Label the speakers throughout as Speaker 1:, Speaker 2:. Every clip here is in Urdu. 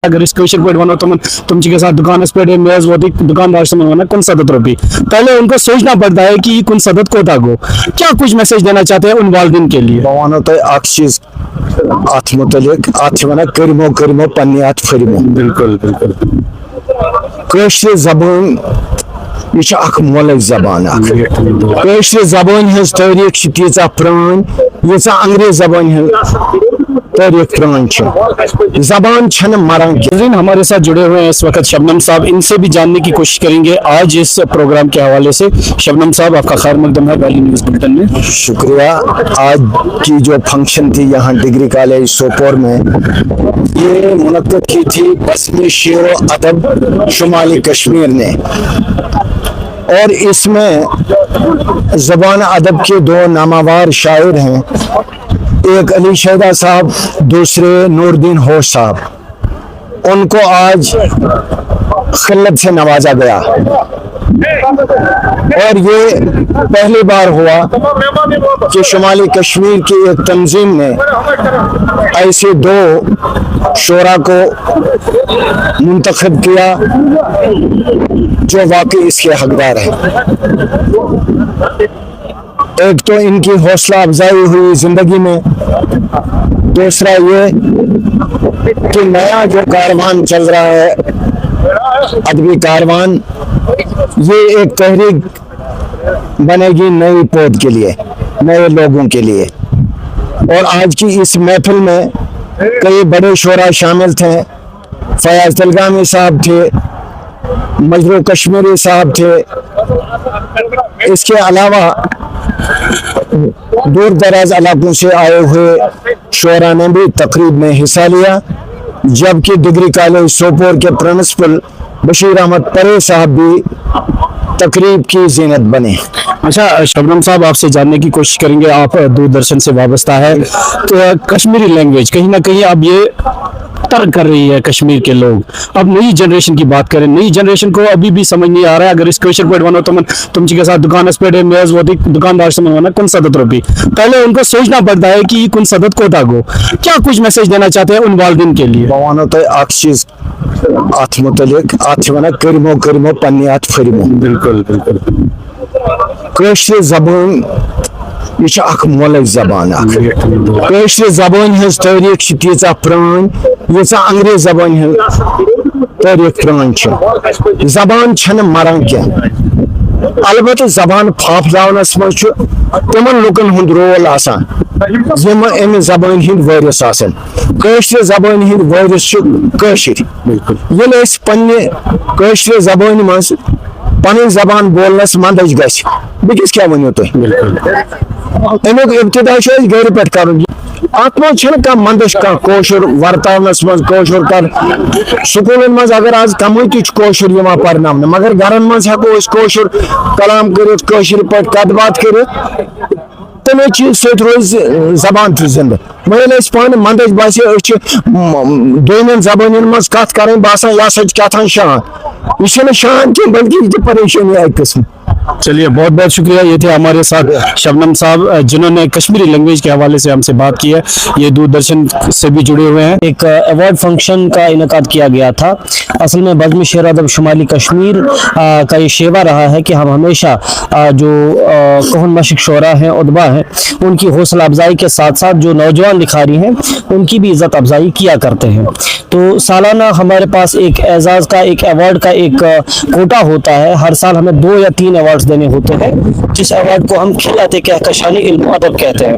Speaker 1: اگر اس کوشر پہ ونو تم کے ساتھ دکانس پہ ووت دکاندار سے ونان 69 روپیے پہلے ان کو سوچنا پڑتا ہے کہ 69 کوتا گو کیا کچھ میسج دینا چاہتے ہیں ان والدین کے لیے
Speaker 2: بہ ونو تہ اخ چیز ات متعلق ات ونان کرمو پنہ ات پھرمو
Speaker 1: بالکل بالکل
Speaker 2: کٲشر زبان یہ اخ مولج زبان اخ کٲشر زبان ہز تاریخ تیژہ پران ییژہ انگریز زبان ہز تاریخ پران زبان چھن مران
Speaker 1: ناظرین ہمارے ساتھ جڑے ہوئے ہیں اس وقت شبنم صاحب، ان سے بھی جاننے کی کوشش کریں گے آج اس پروگرام کے حوالے سے۔ شبنم صاحب آپ کا خیر مقدم ہے ویلی نیوز بلٹن میں۔
Speaker 2: شکریہ۔ آج کی جو فنکشن تھی یہاں ڈگری کالج سوپور میں، یہ منعقد کی تھی بزم شعر و ادب شمالی کشمیر نے، اور اس میں زبان ادب کے دو نامور شاعر ہیں، ایک علی شہدہ صاحب، دوسرے نور الدین ہوش صاحب۔ ان کو آج خلت سے نوازا گیا، اور یہ پہلی بار ہوا کہ شمالی کشمیر کی ایک تنظیم نے ایسے دو شعراء کو منتخب کیا جو واقعی اس کے حقدار ہیں۔ ایک تو ان کی حوصلہ افزائی ہوئی زندگی میں، دوسرا یہ کہ نیا جو کاروان چل رہا ہے ادبی کاروان، یہ ایک تحریک بنے گی نئی پود کے لیے، نئے لوگوں کے لیے۔ اور آج کی اس محفل میں کئی بڑے شعراء شامل تھے، فیاض تلگامی صاحب تھے، مجروح کشمیری صاحب تھے، اس کے علاوہ دور دراز علاقوں سے آئے ہوئے شعراء نے بھی تقریب میں حصہ لیا، جبکہ ڈگری کالج سوپور کے پرنسپل بشیر احمد پرے صاحب بھی تقریب کی زینت بنے۔
Speaker 1: اچھا شبنم صاحب، آپ سے جاننے کی کوشش کریں گے، آپ دوردرشن سے وابستہ ہے، تو کشمیری لینگویج کہیں نہ کہیں اب یہ ترک کر رہی ہے کشمیر کے لوگ۔ اب نئی جنریشن کی بات کریں، نئی جنریشن کو ابھی بھی سمجھ نہیں آ رہا ہے اگر اس کوشر پہ ونو تم کے ساتھ دکانس پہ ووت دکاندار سے ونان 69 روپیے پہلے ان کو سوچنا پڑتا ہے کہ 69 کوتا گو کیا کچھ میسج دینا چاہتے ہیں ان والدین کے لیے؟
Speaker 2: بہ ونو تہ اخ چیز ات متعلق ات ونان کرمو پنہ ات پھرمو
Speaker 1: بالکل بالکل
Speaker 2: کٲشر زبان یہ اخ مولج زبان اخ کٲشر زبان ہز تاریخ تیژہ پران ییژہ انگریز زبان ہز تاریخ پران زبان چھن مران کی، البتہ زبان پھاپھلاونس مز تمن لوکن ہند رول آسان یم امہ زبان ہند وارث آسن۔ کٲشر زبان ہند وارث کٲشر، ییٚلہِ أسۍ پننہ کٲشر زبان مز پنن زبان بولنس مندج گژھِ، بیٚکِس کیٛاہ ؤنِو تُہۍ؟ امیُک ابتدا چھُ اَسہِ گرِ پٮ۪ٹھ کرُن۔ اتھ منٛز چھنہٕ کانٛہہ مندش کانٛہہ کٲشُر ورتاونس منٛز کٲشُر کر سکوٗلن منٛز اگر آز کمٕے تہِ چھُ کٲشُر یِوان پرناونہٕ، مگر گرن منٛز ہٮ۪کو أسۍ کٲشُر کلام کٔرِتھ، کٲشِر پٲٹھۍ کتھ باتھ کٔرِتھ، تمے چیز سۭتۍ روزِ زبان تہِ زندٕ۔ وۄنۍ ییٚلہِ اَسہِ پانہٕ مندش باسہِ أسۍ چھِ دویمٮ۪ن زبانن منٛز کتھ کرٕنۍ، باسان یہِ ہسا چھِ کیٛاہتام شان، یہ چھنہٕ شان کینٛہہ بلکہ یہ تہِ پریشانی اکہِ قسم۔
Speaker 1: چلیے بہت بہت شکریہ، یہ تھے ہمارے ساتھ شبنم صاحب جنہوں نے کشمیری لینگویج کے حوالے سے ہم سے بات کی ہے، یہ دوردرشن سے بھی جڑے ہوئے ہیں۔
Speaker 3: ایک ایوارڈ فنکشن کا انعقاد کیا گیا تھا۔ اصل میں بزم شعر ادب شمالی کشمیر کا یہ شیوا رہا ہے کہ ہم ہمیشہ جو کہن مشق شعراء ہیں، ادبا ہیں، ان کی حوصلہ افزائی کے ساتھ ساتھ جو نوجوان لکھاری ہیں ان کی بھی عزت افزائی کیا کرتے ہیں۔ تو سالانہ ہمارے پاس ایک اعزاز کا، ایک ایوارڈ کا ایک کوٹا ہوتا ہے، ہر سال ہمیں 2 یا 3 ایوارڈز دینے ہوتے ہیں، جس ایوارڈ کو ہم خلعت کہکشانی علم و ادب کہتے ہیں۔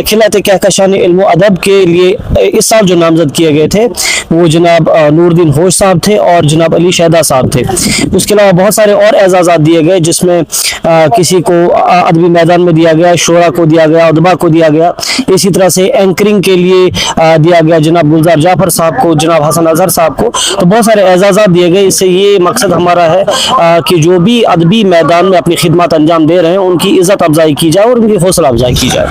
Speaker 3: خلعت کہکشانی علم و ادب کے لیے اس سال جو نامزد کیے گئے تھے وہ جناب نور الدین ہوش صاحب تھے اور جناب علی شہدہ صاحب تھے۔ اس کے علاوہ بہت سارے اور اعزازات دیے گئے، جس میں کسی کو ادبی میدان میں دیا گیا، شعراء کو دیا گیا، ادبا کو دیا گیا، اسی طرح سے اینکرنگ کے لیے دیا گیا جناب گلزار جعفر صاحب کو، جناب حسن اظہر صاحب کو۔ تو بہت سارے اعزازات دیے گئے۔ اس سے یہ مقصد ہمارا ہے کہ جو بھی ادبی میدان میں اپنی خدمات انجام دے رہے ہیں ان کی عزت افزائی کی جائے اور ان کی حوصلہ افزائی کی جائے۔